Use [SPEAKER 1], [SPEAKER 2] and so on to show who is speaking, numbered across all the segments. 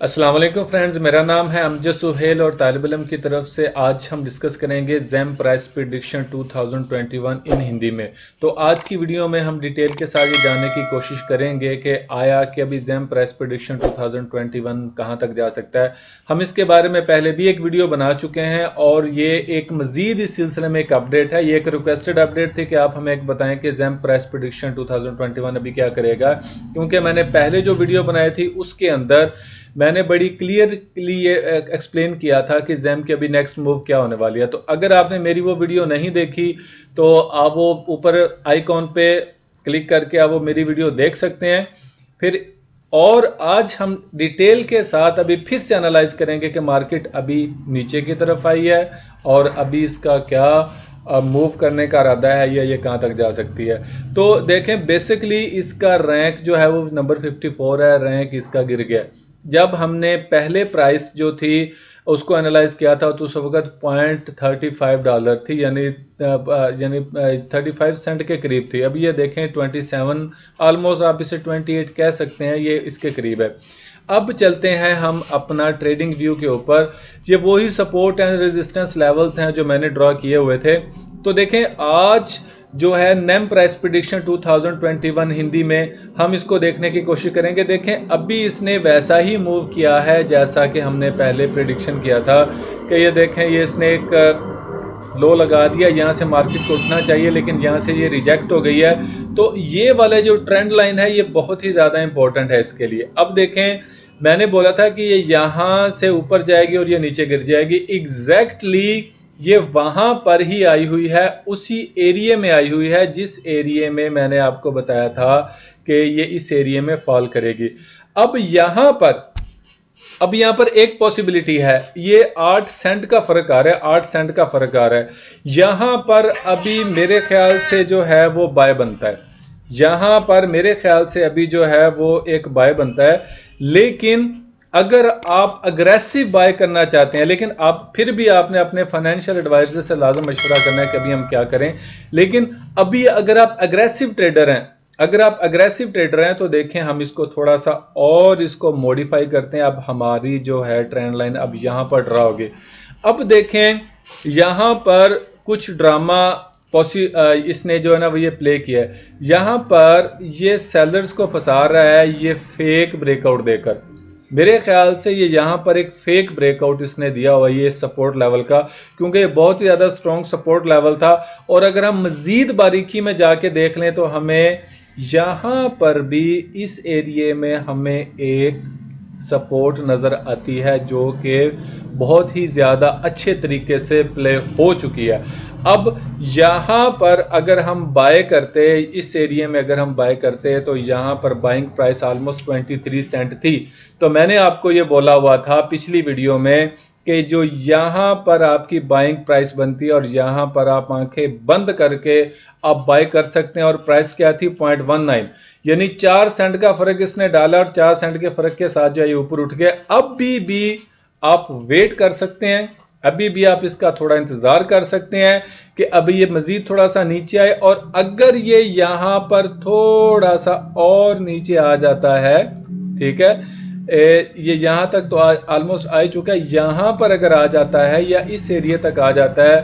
[SPEAKER 1] अस्सलाम वालेकुम फ्रेंड्स, मेरा नाम है अमजद सुहेल और तालिब इल्म की तरफ से आज हम डिस्कस करेंगे जैम प्राइस प्रिडिक्शन 2021 इन हिंदी में। तो आज की वीडियो में हम डिटेल के साथ ये जानने की कोशिश करेंगे कि आया कि अभी जैम प्राइस प्रिडिक्शन 2021 कहां तक जा सकता है। हम इसके बारे में पहले भी एक वीडियो बना चुके हैं और ये एक मजीद इस सिलसिले में एक अपडेट है। ये एक रिक्वेस्टेड अपडेट थी कि आप हमें एक बताएं कि जैम प्राइस प्रिडिक्शन 2021 अभी क्या करेगा, क्योंकि मैंने पहले जो वीडियो बनाई थी उसके अंदर मैंने बड़ी क्लियरली ये एक्सप्लेन किया था कि जैम की अभी नेक्स्ट मूव क्या होने वाली है। तो अगर आपने मेरी वो वीडियो नहीं देखी तो आप वो ऊपर आइकॉन पे क्लिक करके आप वो मेरी वीडियो देख सकते हैं। फिर और आज हम डिटेल के साथ अभी फिर से एनालाइज करेंगे कि मार्केट अभी नीचे की तरफ आई है और अभी इसका क्या मूव करने का इरादा है या ये कहां तक जा सकती है। तो देखें, बेसिकली इसका रैंक जो है वो नंबर 54 है, रैंक इसका गिर गया। जब हमने पहले प्राइस जो थी उसको एनालाइज किया था तो उस वक्त $0.35 थी, यानी 35 सेंट के करीब थी। अभी ये देखें 27, ऑलमोस्ट आप इसे 28 कह सकते हैं, ये इसके करीब है। अब चलते हैं हम अपना ट्रेडिंग व्यू के ऊपर। ये वही सपोर्ट एंड रेजिस्टेंस लेवल्स हैं जो मैंने ड्रॉ किए हुए थे। तो देखें, आज जो है नेम प्राइस प्रिडिक्शन 2021 हिंदी में हम इसको देखने की कोशिश करेंगे। देखें, अभी इसने वैसा ही मूव किया है जैसा कि हमने पहले प्रिडिक्शन किया था कि ये देखें, ये इसने एक लो लगा दिया, यहाँ से मार्केट को उठना चाहिए लेकिन यहाँ से ये रिजेक्ट हो गई है। तो ये वाला जो ट्रेंड लाइन है ये बहुत ही ज़्यादा इंपॉर्टेंट है इसके लिए। अब देखें, मैंने बोला था कि ये यहाँ से ऊपर जाएगी और ये नीचे गिर जाएगी। एग्जैक्टली ये वहां पर ही आई हुई है, उसी एरिया में आई हुई है जिस एरिया में मैंने आपको बताया था कि ये इस एरिया में फॉल करेगी। अब यहां पर एक पॉसिबिलिटी है, ये 8 सेंट का फर्क आ रहा है, 8 सेंट का फर्क आ रहा है। यहां पर अभी मेरे ख्याल से जो है वो बाय बनता है, यहां पर मेरे ख्याल से अभी जो है वो एक बाय बनता है। लेकिन अगर आप अग्रेसिव बाय करना चाहते हैं, लेकिन आप फिर भी आपने अपने फाइनेंशियल एडवाइजर से लाजम मशवरा करना है कि अभी हम क्या करें। लेकिन अभी अगर आप अग्रेसिव ट्रेडर हैं, तो देखें, हम इसको थोड़ा सा और इसको मॉडिफाई करते हैं। अब हमारी जो है ट्रेंड लाइन अब यहां पर ड्रा होगी। अब देखें, यहां पर कुछ ड्रामा इसने जो है ना वो ये प्ले किया है। यहां पर ये सेलर्स को फंसा रहा है ये फेक ब्रेकआउट देकर। मेरे ख्याल से ये यहां पर एक फेक ब्रेकआउट इसने दिया हुआ ये सपोर्ट लेवल का, क्योंकि ये बहुत ही ज्यादा स्ट्रॉन्ग सपोर्ट लेवल था। और अगर हम मजीद बारीकी में जाके देख लें तो हमें यहां पर भी इस एरिया में हमें एक सपोर्ट नजर आती है जो कि बहुत ही ज्यादा अच्छे तरीके से प्ले हो चुकी है। अब यहां पर अगर हम बाय करते, इस एरिया में अगर हम बाय करते तो यहां पर बाइंग प्राइस ऑलमोस्ट 23 सेंट थी। तो मैंने आपको ये बोला हुआ था पिछली वीडियो में कि जो यहां पर आपकी बाइंग प्राइस बनती है और यहां पर आप आंखें बंद करके आप बाय कर सकते हैं। और प्राइस क्या थी? 0.19, यानी 4 सेंट का फर्क इसने डाला और 4 सेंट के फर्क के साथ जो है ये ऊपर उठ गया। अभी भी आप वेट कर सकते हैं, अभी भी आप इसका थोड़ा इंतजार कर सकते हैं कि अभी ये मजीद थोड़ा सा नीचे आए। और अगर ये यहां पर थोड़ा सा और नीचे आ जाता है, ठीक है, ये यहां तक तो ऑलमोस्ट आ चुका है, यहां पर अगर आ जाता है या इस एरिया तक आ जाता है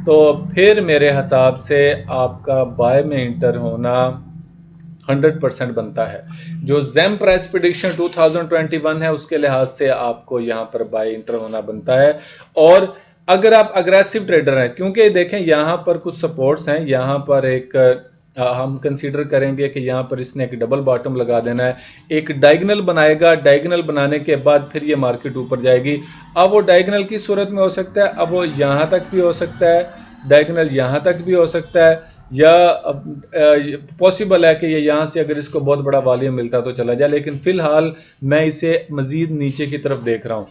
[SPEAKER 1] तो फिर मेरे हिसाब से आपका बाय में इंटर होना 100% बनता है। जो जैम प्राइस प्रिडिक्शन 2021 है उसके लिहाज से आपको यहां पर बाय इंटर होना बनता है। और अगर आप अग्रेसिव ट्रेडर हैं, क्योंकि देखें यहां पर कुछ सपोर्ट्स हैं, यहां पर एक हम कंसीडर करेंगे कि यहां पर इसने एक डबल बॉटम लगा देना है, एक डायगोनल बनाएगा, डायगोनल बनाने के बाद फिर ये मार्केट ऊपर जाएगी। अब वो डायगोनल की सूरत में हो सकता है, अब वो यहां तक भी हो सकता है, डायगोनल यहां तक भी हो सकता है, या पॉसिबल है कि ये यहां से अगर इसको बहुत बड़ा वॉल्यूम मिलता तो चला जाए। लेकिन फिलहाल मैं इसे मजीद नीचे की तरफ देख रहा हूं।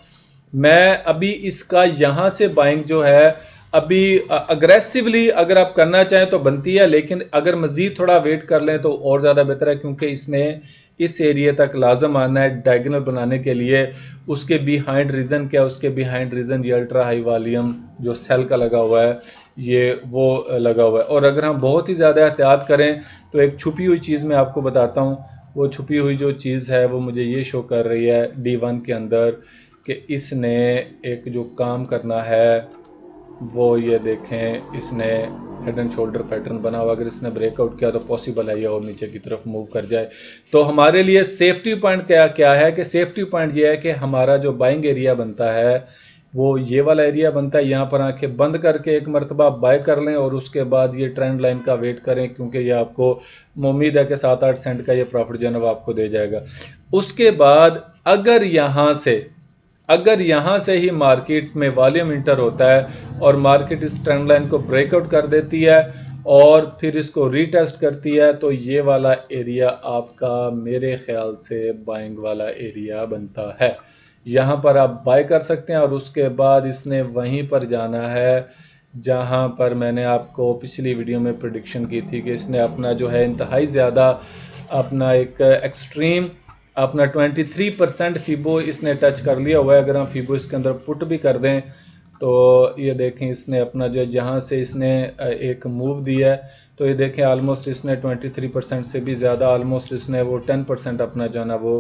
[SPEAKER 1] मैं अभी इसका यहां से बाइंग जो है अभी अग्रेसिवली अगर आप करना चाहें तो बनती है, लेकिन अगर मजीद थोड़ा वेट कर लें तो और ज्यादा बेहतर है, क्योंकि इसने इस एरिया तक लाजम आना है डायगोनल बनाने के लिए। उसके बिहाइंड रीजन क्या? उसके बिहाइंड रीजन ये अल्ट्रा हाई वॉल्यूम जो सेल का लगा हुआ है ये वो लगा हुआ है। और अगर हम बहुत ही ज़्यादा एहतियात करें तो एक छुपी हुई चीज़ मैं आपको बताता हूँ, वो छुपी हुई जो चीज़ है वो मुझे ये शो कर रही है D1 के अंदर कि इसने एक जो काम करना है वो ये देखें, इसने हेड एंड शोल्डर पैटर्न बना हुआ, अगर इसने ब्रेकआउट किया तो पॉसिबल है ये और नीचे की तरफ मूव कर जाए। तो हमारे लिए सेफ्टी पॉइंट क्या है कि सेफ्टी पॉइंट ये है कि हमारा जो बाइंग एरिया बनता है वो ये वाला एरिया बनता है। यहाँ पर आंखें बंद करके एक मरतबा बाय कर लें और उसके बाद ये ट्रेंड लाइन का वेट करें, क्योंकि ये आपको उम्मीद है कि 7-8 सेंट का ये प्रॉफिट जो है ना वो आपको दे जाएगा। उसके बाद अगर यहाँ से ही मार्केट में वॉल्यूम इंटर होता है और मार्केट इस ट्रेंड लाइन को ब्रेकआउट कर देती है और फिर इसको रीटेस्ट करती है, तो ये वाला एरिया आपका मेरे ख्याल से बाइंग वाला एरिया बनता है। यहाँ पर आप बाय कर सकते हैं और उसके बाद इसने वहीं पर जाना है जहाँ पर मैंने आपको पिछली वीडियो में प्रेडिक्शन की थी कि इसने अपना जो है इंतहाई ज़्यादा अपना एक एक्सट्रीम अपना 23% फीबो इसने टच कर लिया हुआ है। अगर हम फीबो इसके अंदर पुट भी कर दें तो ये देखें इसने अपना जो जहाँ से इसने एक मूव दिया है, तो ये देखें ऑलमोस्ट इसने 23% से भी ज़्यादा ऑलमोस्ट इसने वो 10% अपना जो है ना वो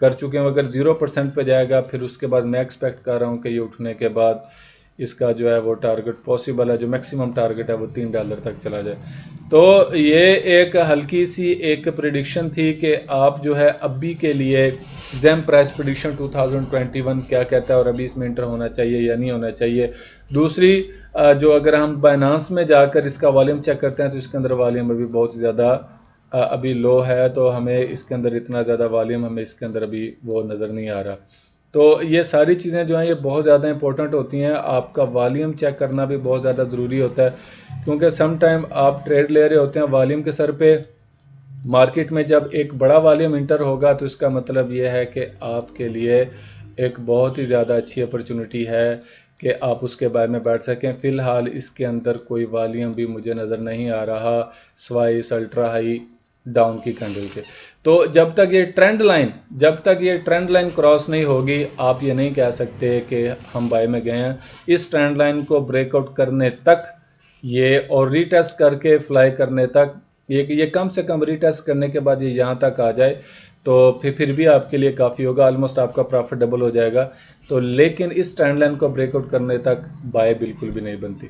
[SPEAKER 1] कर चुके हैं। अगर 0% पे जाएगा फिर उसके बाद मैं एक्सपेक्ट कर रहा हूँ कि ये उठने के बाद इसका जो है वो टारगेट पॉसिबल है, जो मैक्सिमम टारगेट है वो $3 तक चला जाए। तो ये एक हल्की सी एक प्रेडिक्शन थी कि आप जो है अभी के लिए जेम प्राइस प्रेडिक्शन 2021 क्या कहता है और अभी इसमें इंटर होना चाहिए या नहीं होना चाहिए। दूसरी जो अगर हम बाइनांस में जाकर इसका वॉल्यूम चेक करते हैं तो इसके अंदर वॉल्यूम अभी बहुत ज़्यादा अभी लो है, तो हमें इसके अंदर इतना ज़्यादा वॉल्यूम हमें इसके अंदर अभी वो नज़र नहीं आ रहा। तो ये सारी चीज़ें जो हैं ये बहुत ज़्यादा इंपॉर्टेंट होती हैं। आपका वॉल्यूम चेक करना भी बहुत ज़्यादा ज़रूरी होता है, क्योंकि सम टाइम आप ट्रेड ले रहे होते हैं वॉल्यूम के सर पे, मार्केट में जब एक बड़ा वॉल्यूम इंटर होगा तो इसका मतलब ये है कि आपके लिए एक बहुत ही ज़्यादा अच्छी अपॉर्चुनिटी है कि आप उसके बारे में बैठ सकें। फ़िलहाल इसके अंदर कोई वॉल्यूम भी मुझे नज़र नहीं आ रहा सिवाय इस अल्ट्रा हाई डाउन की कैंडल के। तो जब तक ये ट्रेंड लाइन क्रॉस नहीं होगी आप ये नहीं कह सकते कि हम बाय में गए हैं। इस ट्रेंड लाइन को ब्रेकआउट करने तक ये और रीटेस्ट करके फ्लाई करने तक ये कम से कम रीटेस्ट करने के बाद ये यहाँ तक आ जाए तो फिर भी आपके लिए काफ़ी होगा, ऑलमोस्ट आपका प्रॉफिट डबल हो जाएगा। तो लेकिन इस ट्रेंड लाइन को ब्रेकआउट करने तक बाय बिल्कुल भी नहीं बनती।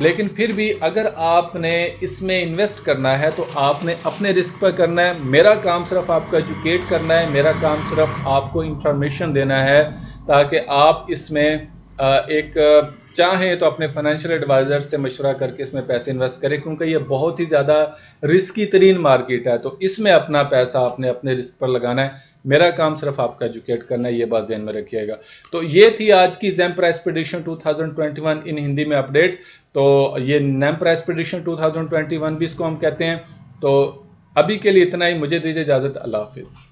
[SPEAKER 1] लेकिन फिर भी अगर आपने इसमें इन्वेस्ट करना है तो आपने अपने रिस्क पर करना है। मेरा काम सिर्फ आपको एजुकेट करना है, मेरा काम सिर्फ आपको इंफॉर्मेशन देना है ताकि आप इसमें एक चाहें तो अपने फाइनेंशियल एडवाइज़र से मशवरा करके इसमें पैसे इन्वेस्ट करें, क्योंकि ये बहुत ही ज़्यादा रिस्की तरीन मार्केट है। तो इसमें अपना पैसा आपने अपने रिस्क पर लगाना है। मेरा काम सिर्फ आपका एजुकेट करना है, ये बात ध्यान में रखिएगा। तो ये थी आज की जेम प्राइस प्रेडिक्शन 2021 इन हिंदी में अपडेट। तो ये नेम प्राइस प्रेडिक्शन 2021 भी इसको हम कहते हैं। तो अभी के लिए इतना ही, मुझे दीजिए इजाज़त। अल्लाह हाफिज़।